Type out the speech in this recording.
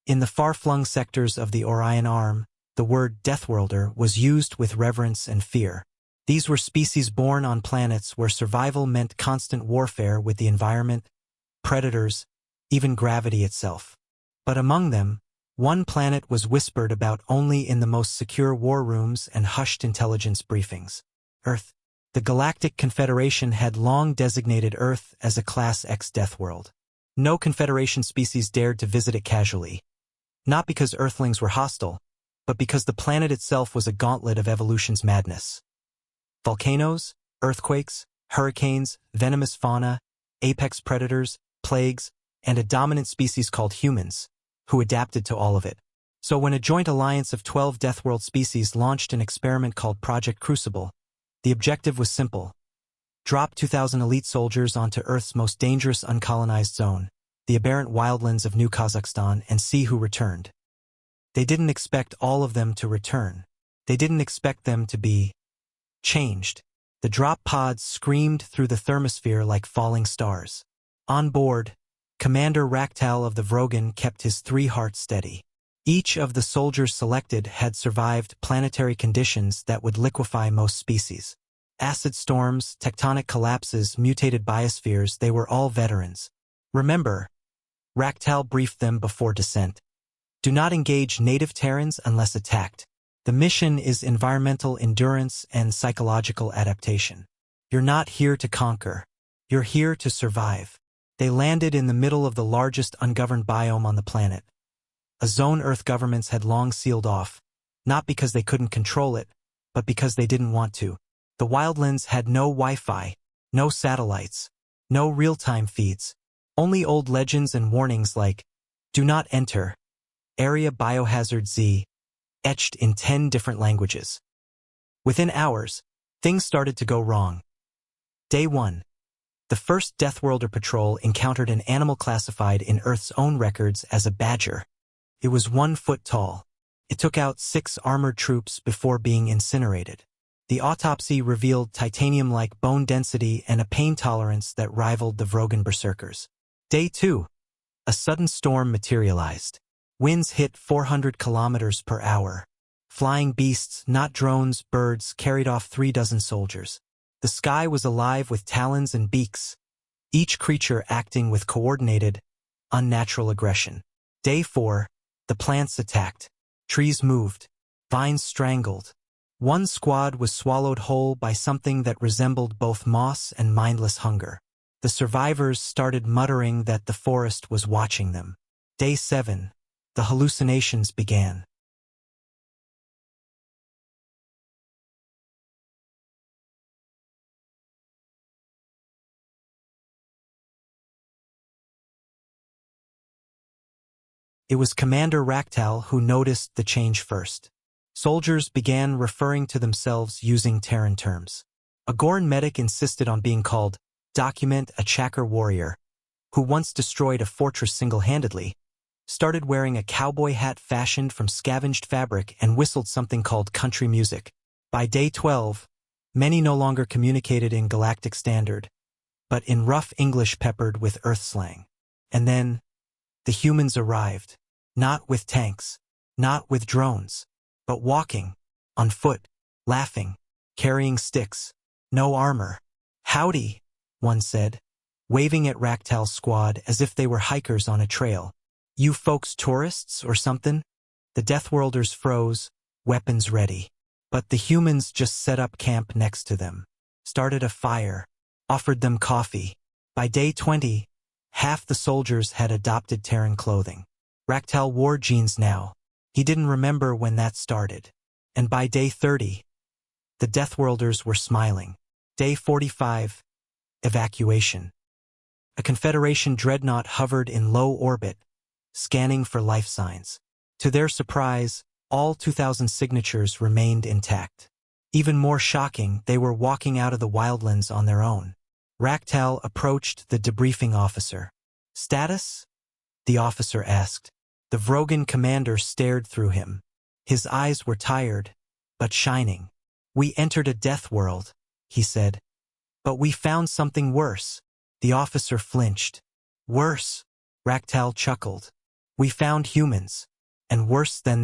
In the far-flung sectors of the Orion Arm, the word Deathworlder was used with reverence and fear. These were species born on planets where survival meant constant warfare with the environment, predators, even gravity itself. But among them, one planet was whispered about only in the most secure war rooms and hushed intelligence briefings. Earth. The Galactic Confederation had long designated Earth as a Class X death world. No Confederation species dared to visit it casually. Not because Earthlings were hostile, but because the planet itself was a gauntlet of evolution's madness. Volcanoes, earthquakes, hurricanes, venomous fauna, apex predators, plagues, and a dominant species called humans, who adapted to all of it. So when a joint alliance of 12 Deathworld species launched an experiment called Project Crucible, the objective was simple. Drop 2,000 elite soldiers onto Earth's most dangerous uncolonized zone, the aberrant wildlands of New Kazakhstan, and see who returned. They didn't expect all of them to return. They didn't expect them to be changed. The drop pods screamed through the thermosphere like falling stars. On board, Commander Raktal of the Vrogan kept his 3 hearts steady. Each of the soldiers selected had survived planetary conditions that would liquefy most species. Acid storms, tectonic collapses, mutated biospheres, they were all veterans. Remember, Raktal briefed them before descent. Do not engage native Terrans unless attacked. The mission is environmental endurance and psychological adaptation. You're not here to conquer. You're here to survive. They landed in the middle of the largest ungoverned biome on the planet. A zone Earth governments had long sealed off, not because they couldn't control it, but because they didn't want to. The wildlands had no Wi-Fi, no satellites, no real-time feeds, only old legends and warnings like, "Do not enter," Area Biohazard Z, etched in 10 different languages. Within hours, things started to go wrong. Day 1. The first Deathworlder patrol encountered an animal classified in Earth's own records as a badger. It was 1 foot tall. It took out 6 armored troops before being incinerated. The autopsy revealed titanium-like bone density and a pain tolerance that rivaled the Vrogan berserkers. Day 2. A sudden storm materialized. Winds hit 400 kilometers per hour. Flying beasts, not drones, birds, carried off 3 dozen soldiers. The sky was alive with talons and beaks, each creature acting with coordinated, unnatural aggression. Day 4. The plants attacked. Trees moved. Vines strangled. One squad was swallowed whole by something that resembled both moss and mindless hunger. The survivors started muttering that the forest was watching them. Day 7. The hallucinations began. It was Commander Raktal who noticed the change first. Soldiers began referring to themselves using Terran terms. A Gorn medic insisted on being called Document a Chakra Warrior, who once destroyed a fortress single-handedly, started wearing a cowboy hat fashioned from scavenged fabric and whistled something called country music. By day 12, many no longer communicated in Galactic Standard, but in rough English peppered with Earth slang. And then, the humans arrived, not with tanks, not with drones, but walking, on foot, laughing, carrying sticks, no armor. "Howdy," one said, waving at Raktal's squad as if they were hikers on a trail. "You folks tourists or something?" The Deathworlders froze, weapons ready. But the humans just set up camp next to them, started a fire, offered them coffee. By day 20, half the soldiers had adopted Terran clothing. Raktal wore jeans now. He didn't remember when that started. And by day 30, the Deathworlders were smiling. Day 45, evacuation. A Confederation dreadnought hovered in low orbit, scanning for life signs. To their surprise, all 2,000 signatures remained intact. Even more shocking, they were walking out of the wildlands on their own. Raktal approached the debriefing officer. "Status?" the officer asked. The Vrogan commander stared through him. His eyes were tired, but shining. "We entered a death world," he said. "But we found something worse." The officer flinched. "Worse?" Raktal chuckled. We found humans, and worse than them,